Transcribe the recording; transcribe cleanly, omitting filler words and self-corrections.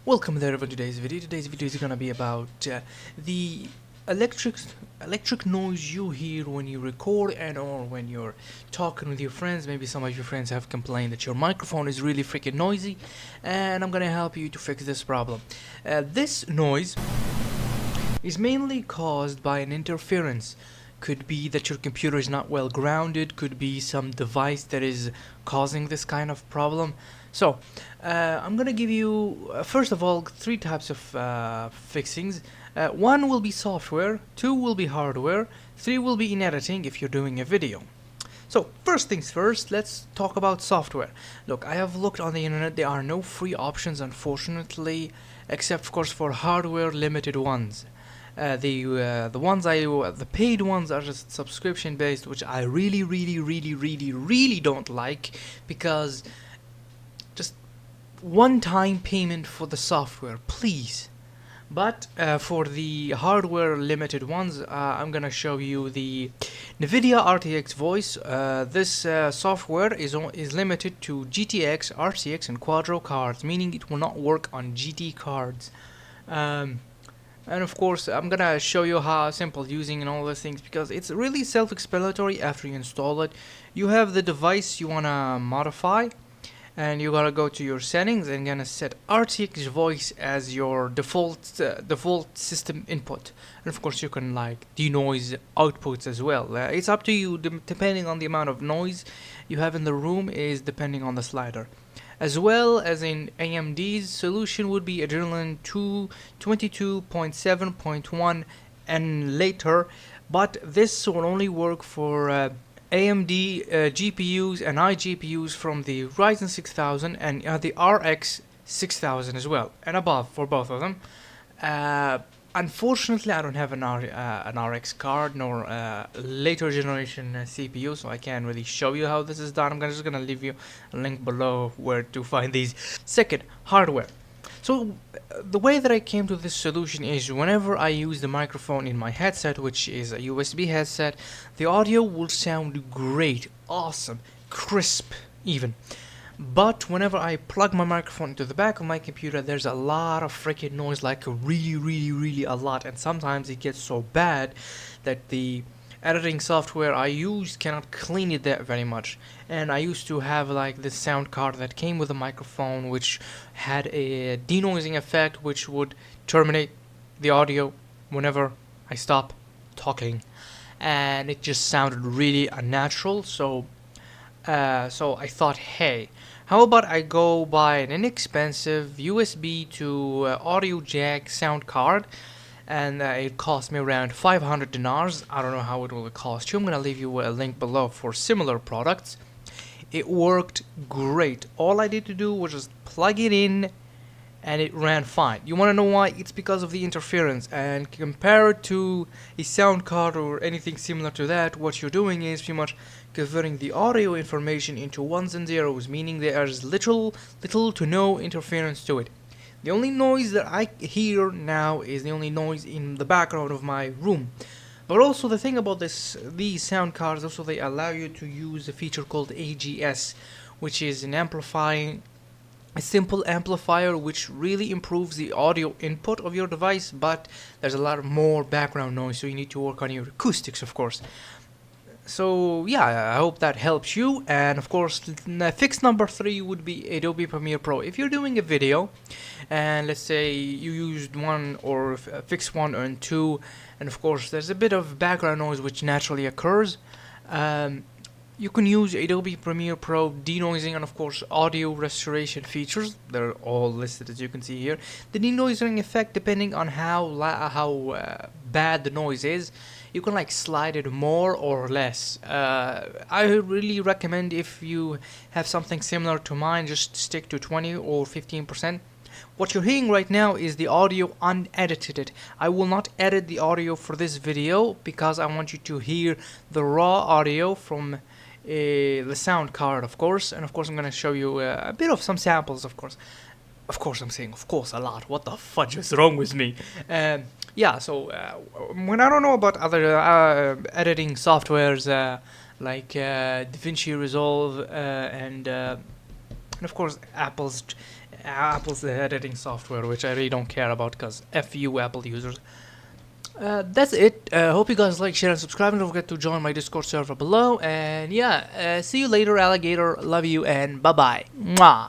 Welcome there everyone to today's video. Today's video is gonna be about the electric noise you hear when you record and or when you're talking with your friends. Maybe some of your friends have complained that your microphone is really freaking noisy, and I'm gonna help you to fix this problem. This noise is mainly caused by an interference. Could be that your computer is not well grounded, could be some device that is causing this kind of problem. So I'm gonna give you first of all three types of fixings. One will be software, two will be hardware, three will be in editing if you're doing a video. So first things first, let's talk about software. Look, I have looked on the internet. There are no free options, unfortunately, except of course for hardware limited ones. The paid ones are just subscription based, which I really don't like, because just one-time payment for the software, please. But for the hardware limited ones, I'm gonna show you the NVIDIA RTX Voice. This software is limited to GTX, RTX, and Quadro cards, meaning it will not work on GT cards. And of course, I'm gonna show you how simple using and all those things, because it's really self-explanatory after you install it. You have the device you wanna modify, and you gotta go to your settings and gonna set RTX Voice as your default system input. And of course, you can like denoise outputs as well. It's up to you, depending on the amount of noise you have in the room is depending on the slider. As well as in AMD's solution would be Adrenaline 22.7.1 and later, but this will only work for AMD GPUs and iGPUs from the Ryzen 6000 and the RX 6000 as well, and above for both of them. Unfortunately, I don't have an RX card nor later generation CPU, so I can't really show you how this is done. I'm just gonna leave you a link below where to find these. Second, hardware. So the way that I came to this solution is whenever I use the microphone in my headset, which is a USB headset, the audio will sound great, awesome, crisp even. But whenever I plug my microphone into the back of my computer, there's a lot of freaking noise, like really a lot, and sometimes it gets so bad that the editing software I use cannot clean it that very much. And I used to have like this sound card that came with a microphone which had a denoising effect which would terminate the audio whenever I stop talking, and it just sounded really unnatural. So I thought, hey, how about I go buy an inexpensive USB to audio jack sound card, and it cost me around 500 dinars. I don't know how it will cost you. I'm gonna leave you a link below for similar products. It worked great. All I did to do was just plug it in and it ran fine. You wanna know why? It's because of the interference, and compared to a sound card or anything similar to that, what you're doing is pretty much converting the audio information into ones and zeros, meaning there is little to no interference to it. The only noise that I hear now is the only noise in the background of my room. But also the thing about these sound cards, also they allow you to use a feature called AGS, which is a simple amplifier which really improves the audio input of your device, but there's a lot more background noise, so you need to work on your acoustics, of course. So yeah, I hope that helps you. And of course, fix number 3 would be Adobe Premiere Pro. If you're doing a video, and let's say you used one or fix 1 and 2, and of course there's a bit of background noise which naturally occurs, you can use Adobe Premiere Pro denoising and of course audio restoration features. They're all listed as you can see here. The denoising effect, depending on how bad the noise is, you can like slide it more or less. I really recommend, if you have something similar to mine, just stick to 20 or 15%. What you're hearing right now is the audio unedited. I will not edit the audio for this video because I want you to hear the raw audio from the sound card, of course. And of course I'm going to show you a bit of some samples, of course. Of course, I'm saying of course a lot. What the fudge is wrong with me? Yeah, so when I don't know about other editing softwares like DaVinci Resolve and of course Apple's Apple's editing software, which I really don't care about because F you Apple users. That's it. Hope you guys like, share, and subscribe. And don't forget to join my Discord server below. And yeah, see you later, alligator. Love you, and bye bye. Mwah.